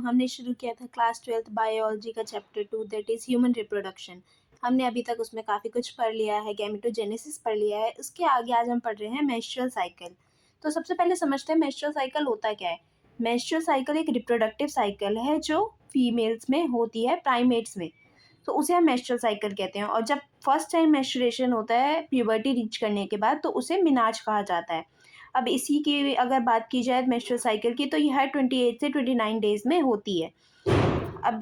हमने शुरू किया था क्लास 12th बायोलॉजी का chapter 2 that is human reproduction. हमने अभी तक उसमें काफ़ी कुछ पढ़ लिया है, गैमेटोजेनेसिस पढ़ लिया है। उसके आगे आज हम पढ़ रहे हैं मेंस्ट्रुअल साइकिल। तो सबसे पहले समझते हैं मेंस्ट्रुअल साइकिल होता क्या है। मेंस्ट्रुअल साइकिल एक रिप्रोडक्टिव साइकिल है जो फीमेल्स में होती है, प्राइमेट्स में। तो उसे हम मेंस्ट्रुअल साइकिल कहते हैं। और जब फर्स्ट टाइम मेंस्ट्रुएशन होता है प्यूबर्टी रीच करने के बाद, तो उसे मिनाज कहा जाता है। अब इसी की अगर बात की जाए मेंस्ट्रुअल साइकिल की, तो ये हर 28 से 29 डेज़ में होती है। अब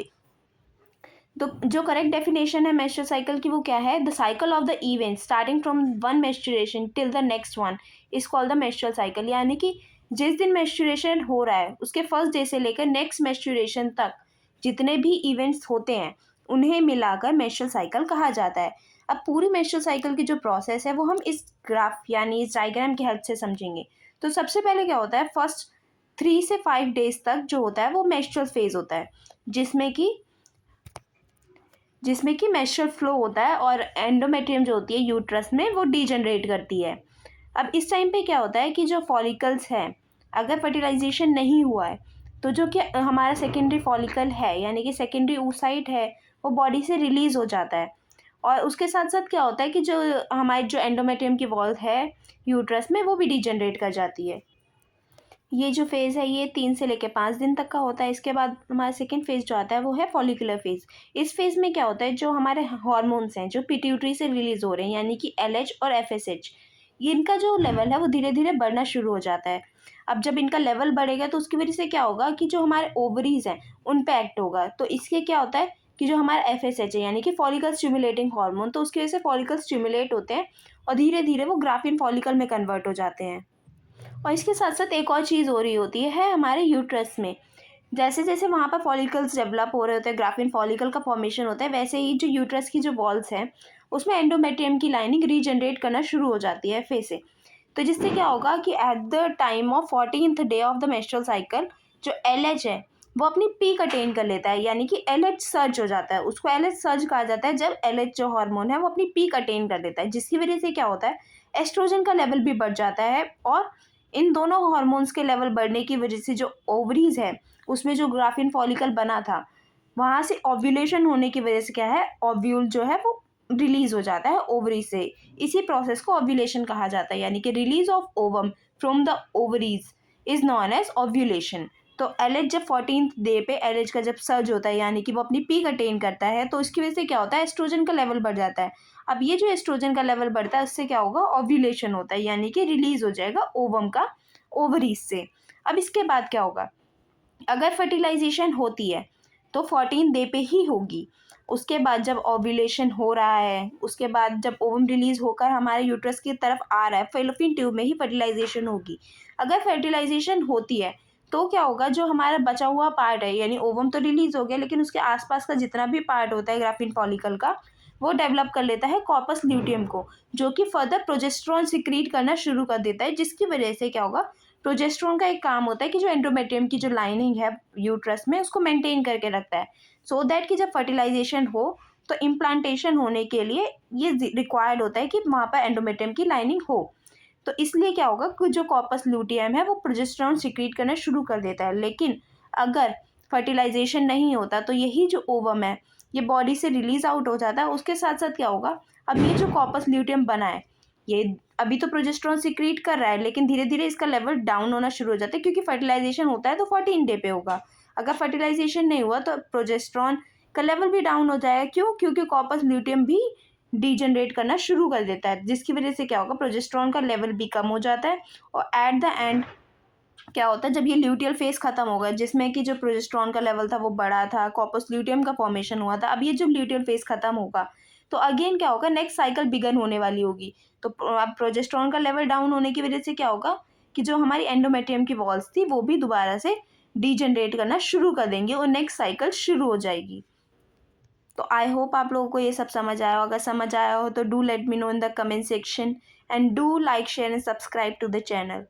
तो जो करेक्ट डेफिनेशन है मेंस्ट्रुअल साइकिल की वो क्या है? The cycle of the event starting from one menstruation till the next one is called the menstrual cycle. यानी कि जिस दिन मेंस्ट्रुएशन हो रहा है उसके फर्स्ट डे से लेकर नेक्स्ट मेंस्ट्रुएशन तक जितने भी इवेंट्स होते हैं उन्हें मिलाकर मेंस्ट्रुअल साइकिल कहा जाता है। अब पूरी मेंस्ट्रुअल साइकिल की जो प्रोसेस है वो हम इस ग्राफ यानी इस डायग्राम की हेल्प से समझेंगे। तो सबसे पहले क्या होता है, फर्स्ट 3 से 5 डेज तक जो होता है वो मेंस्ट्रुअल फेज होता है, जिसमें कि मेंस्ट्रुअल फ्लो होता है और एंडोमेट्रियम जो होती है यूट्रस में वो डीजनरेट करती है। अब इस टाइम पे क्या होता है कि जो फॉलिकल्स हैं, अगर फर्टिलाइजेशन नहीं हुआ है तो जो कि हमारा सेकेंडरी फॉलिकल है यानी कि सेकेंडरी oocyte है वो बॉडी से रिलीज़ हो जाता है। और उसके साथ साथ क्या होता है कि जो हमारी जो एंडोमेट्रियम की वॉल है यूट्रस में वो भी डीजनरेट कर जाती है। ये जो फेज़ है ये 3 से लेकर 5 दिन तक का होता है। इसके बाद हमारा सेकंड फेज़ जो आता है वो है फॉलिकुलर फेज़। इस फेज़ में क्या होता है, जो हमारे हार्मोन्स हैं जो पिट्यूटरी से रिलीज़ हो रहे हैं यानी कि एलएच और एफएसएच, इनका जो लेवल है वो धीरे धीरे बढ़ना शुरू हो जाता है। अब जब इनका लेवल बढ़ेगा तो उसकी वजह से क्या होगा कि जो हमारे ओवरीज हैं उन पे एक्ट होगा। तो इसके क्या होता है कि जो हमारा एफएसएच है यानी कि फॉलिकल स्टिमुलेटिंग हार्मोन, तो उसकी वजह से फॉलिकल स्टिमुलेट होते हैं और धीरे धीरे वो ग्राफिन फॉलिकल में कन्वर्ट हो जाते हैं। और इसके साथ साथ एक और चीज़ हो रही होती है हमारे यूट्रस में। जैसे जैसे वहाँ पर फॉलिकल्स डेवलप हो रहे होते हैं, ग्राफिन फॉलिकल का फॉर्मेशन होता है, वैसे ही जो यूट्रस की जो वॉल्स हैं उसमें एंडोमेट्रियम की लाइनिंग रीजनरेट करना शुरू हो जाती है फिर से। तो जिससे क्या होगा कि at the time of 14th day of the menstrual cycle जो एलएच है वो अपनी पीक अटेन कर लेता है, यानी कि एलएच सर्ज हो जाता है। उसको एलएच सर्ज कहा जाता है जब एलएच जो हार्मोन है वो अपनी पीक अटेन कर लेता है, जिसकी वजह से क्या होता है एस्ट्रोजन का लेवल भी बढ़ जाता है। और इन दोनों हार्मोन्स के लेवल बढ़ने की वजह से जो ओवरीज है उसमें जो ग्राफिन फॉलिकल बना था वहाँ से ओव्यूलेशन होने की वजह से क्या है, ओव्यूल जो है वो रिलीज हो जाता है ओवरी से। इसी प्रोसेस को ओव्यूलेशन कहा जाता है, यानी कि release of ovum from the ovaries is known as ovulation. तो एलएच जब 14th डे पे एलएच का जब सर्ज होता है यानी कि वो अपनी पीक अटेन करता है, तो इसकी वजह से क्या होता है एस्ट्रोजन का लेवल बढ़ जाता है। अब ये जो एस्ट्रोजन का लेवल बढ़ता है उससे क्या होगा, ओव्यूलेशन होता है यानी कि रिलीज हो जाएगा ओवम का ओवरीज से। अब इसके बाद क्या होगा, अगर फर्टिलाइजेशन होती है तो 14 डे पे ही होगी। उसके बाद जब ओव्यूलेशन हो रहा है, उसके बाद जब ओवम रिलीज होकर हमारे यूट्रस की तरफ आ रहा है, फेलोपियन ट्यूब में ही फर्टिलाइजेशन होगी। अगर फर्टिलाइजेशन होती है तो क्या होगा, जो हमारा बचा हुआ पार्ट है यानी ओवम तो रिलीज हो गया लेकिन उसके आसपास का जितना भी पार्ट होता है ग्राफिन फॉलिकल का वो डेवलप कर लेता है कॉर्पस ल्यूटियम को, जो कि फर्दर प्रोजेस्टेरोन सिक्रीट करना शुरू कर देता है, जिसकी वजह से क्या होगा, प्रोजेस्टेरोन का एक काम होता है कि जो एंडोमेट्रियम की जो लाइनिंग है यूट्रस में उसको मेंटेन करके रखता है, सो दैट कि जब फर्टिलाइजेशन हो तो इम्प्लांटेशन होने के लिए ये रिक्वायर्ड होता है कि वहाँ पर एंडोमेट्रियम की लाइनिंग हो। तो इसलिए क्या होगा कि जो कॉर्पस ल्यूटियम है वो प्रोजेस्टेरोन सिक्रीट करना शुरू कर देता है। लेकिन अगर फर्टिलाइजेशन नहीं होता तो यही जो ओवम है ये बॉडी से रिलीज आउट हो जाता है। उसके साथ साथ क्या होगा, अब ये जो कॉर्पस ल्यूटियम बना है ये अभी तो प्रोजेस्टेरोन सिक्रीट कर रहा है लेकिन धीरे धीरे इसका लेवल डाउन होना शुरू हो जाता है, क्योंकि फर्टिलाइजेशन होता है तो 14 डे पे होगा। अगर फर्टिलाइजेशन नहीं हुआ तो प्रोजेस्टेरोन का लेवल भी डाउन हो जाएगा। क्यों? क्योंकि कॉर्पस ल्यूटियम भी डीजनरेट करना शुरू कर देता है, जिसकी वजह से क्या होगा, प्रोजेस्टेरोन का लेवल भी कम हो जाता है। और एट द एंड क्या होता है, जब ये ल्यूटियल फेज खत्म होगा जिसमें कि जो प्रोजेस्टेरोन का लेवल था वो बढ़ा था, कॉर्पस ल्यूटियम का फॉर्मेशन हुआ था, अब ये जो ल्यूटियल फेज खत्म होगा तो अगेन क्या होगा, नेक्स्ट साइकिल बिगन होने वाली होगी। तो अब प्रोजेस्टेरोन का लेवल डाउन होने की वजह से क्या होगा कि जो हमारी एंडोमेट्रियम की वॉल्स थी वो भी दोबारा से डीजनरेट करना शुरू कर देंगे और नेक्स्ट साइकिल शुरू हो जाएगी। तो आई होप आप लोगों को ये सब समझ आया हो। अगर समझ आया हो तो do let me know in the comment section and do like share and subscribe to the channel.